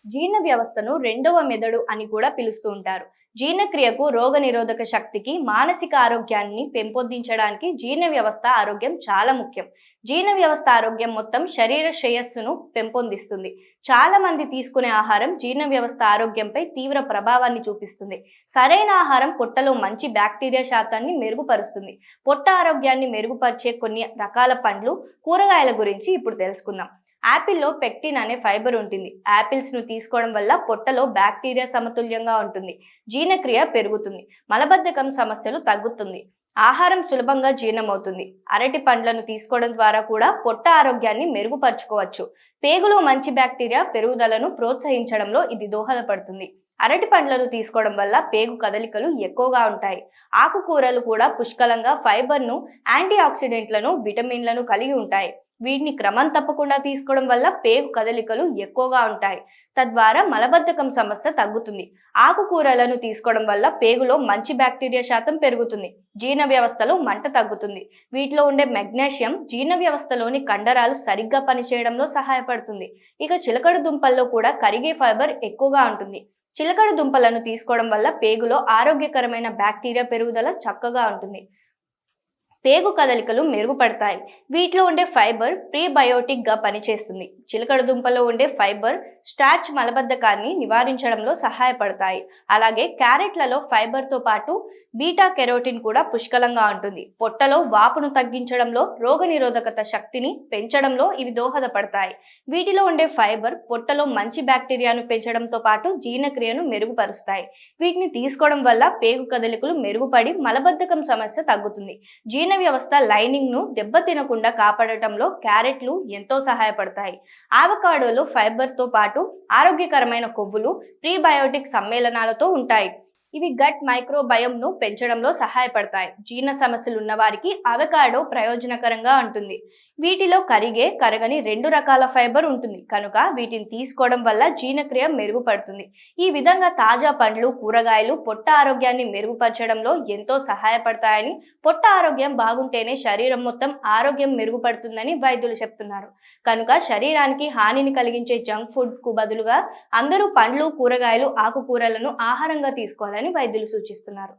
జీర్ణ వ్యవస్థను రెండవ మెదడు అని కూడా పిలుస్తూ ఉంటారు. జీర్ణక్రియకు, రోగనిరోధక శక్తికి, మానసిక ఆరోగ్యాన్ని పెంపొందించడానికి జీర్ణ వ్యవస్థ ఆరోగ్యం చాలా ముఖ్యం. జీర్ణ వ్యవస్థ ఆరోగ్యం మొత్తం శరీర శ్రేయస్సును పెంపొందిస్తుంది. చాలా మంది తీసుకునే ఆహారం జీర్ణ వ్యవస్థ ఆరోగ్యంపై తీవ్ర ప్రభావాన్ని చూపిస్తుంది. సరైన ఆహారం పొట్టలో మంచి బ్యాక్టీరియా శాతాన్ని మెరుగుపరుస్తుంది. పొట్ట ఆరోగ్యాన్ని మెరుగుపరిచే కొన్ని రకాల పండ్లు, కూరగాయల గురించి ఇప్పుడు తెలుసుకుందాం. యాపిల్లో పెక్టిన్ అనే ఫైబర్ ఉంటుంది. యాపిల్స్ ను తీసుకోవడం వల్ల పొట్టలో బ్యాక్టీరియా సమతుల్యంగా ఉంటుంది. జీర్ణక్రియ పెరుగుతుంది. మలబద్ధకం సమస్యలు తగ్గుతుంది. ఆహారం సులభంగా జీర్ణమవుతుంది. అరటి పండ్లను తీసుకోవడం ద్వారా కూడా పొట్ట ఆరోగ్యాన్ని మెరుగుపరుచుకోవచ్చు. పేగులో మంచి బ్యాక్టీరియా పెరుగుదలను ప్రోత్సహించడంలో ఇది దోహదపడుతుంది. అరటి పండ్లను తీసుకోవడం వల్ల పేగు కదలికలు ఎక్కువగా ఉంటాయి. ఆకుకూరలు కూడా పుష్కలంగా ఫైబర్ను, యాంటీ ఆక్సిడెంట్లను, విటమిన్లను కలిగి ఉంటాయి. వీటిని క్రమం తప్పకుండా తీసుకోవడం వల్ల పేగు కదలికలు ఎక్కువగా ఉంటాయి. తద్వారా మలబద్ధకం సమస్య తగ్గుతుంది. ఆకుకూరలను తీసుకోవడం వల్ల పేగులో మంచి బ్యాక్టీరియా శాతం పెరుగుతుంది. జీర్ణ వ్యవస్థలో మంట తగ్గుతుంది. వీటిలో ఉండే మెగ్నీషియం జీర్ణ వ్యవస్థలోని కండరాలు సరిగ్గా పనిచేయడంలో సహాయపడుతుంది. ఇక చిలకడ దుంపల్లో కూడా కరిగే ఫైబర్ ఎక్కువగా ఉంటుంది. చిలకడ దుంపలను తీసుకోవడం వల్ల పేగులో ఆరోగ్యకరమైన బ్యాక్టీరియా పెరుగుదల చక్కగా ఉంటుంది. పేగు కదలికలు మెరుగుపడతాయి. వీటిలో ఉండే ఫైబర్ ప్రీబయోటిక్ గా పనిచేస్తుంది. చిలకడ దుంపలో ఉండే ఫైబర్ స్టార్చ్ మలబద్ధకాన్ని నివారించడంలో సహాయపడతాయి. అలాగే క్యారెట్లలో ఫైబర్ తో పాటు బీటా కెరోటిన్ కూడా పుష్కలంగా ఉంటుంది. పొట్టలో వాపును తగ్గించడంలో, రోగనిరోధకత శక్తిని పెంచడంలో ఇవి దోహదపడతాయి. వీటిలో ఉండే ఫైబర్ పొట్టలో మంచి బ్యాక్టీరియాను పెంచడంతో పాటు జీర్ణక్రియను మెరుగుపరుస్తాయి. వీటిని తీసుకోవడం వల్ల పేగు కదలికలు మెరుగుపడి మలబద్ధకం సమస్య తగ్గుతుంది. జీర్ణ వ్యవస్థ లైనింగ్ ను దెబ్బతినకుండా కాపాడటంలో క్యారెట్లు ఎంతో సహాయపడతాయి. ఆవకాడోలో ఫైబర్ తో పాటు ఆరోగ్యకరమైన కొవ్వులు, ప్రీబయోటిక్ సమ్మేళనాలతో ఉంటాయి. ఇవి గట్ మైక్రోబయోమ్ ను పెంచడంలో సహాయపడతాయి. జీర్ణ సమస్యలు ఉన్న వారికి అవకాడో ప్రయోజనకరంగా ఉంటుంది. వీటిలో కరిగే, కరగని రెండు రకాల ఫైబర్ ఉంటుంది కనుక వీటిని తీసుకోవడం వల్ల జీర్ణక్రియ మెరుగుపడుతుంది. ఈ విధంగా తాజా పండ్లు, కూరగాయలు పొట్ట ఆరోగ్యాన్ని మెరుగుపరచడంలో ఎంతో సహాయపడతాయని, పొట్ట ఆరోగ్యం బాగుంటేనే శరీరం మొత్తం ఆరోగ్యం మెరుగుపడుతుందని వైద్యులు చెప్తున్నారు. కనుక శరీరానికి హానిని కలిగించే జంక్ ఫుడ్ కు బదులుగా అందరూ పండ్లు, కూరగాయలు, ఆకుకూరలను ఆహారంగా తీసుకోవాలని వైద్యులు సూచిస్తున్నారు.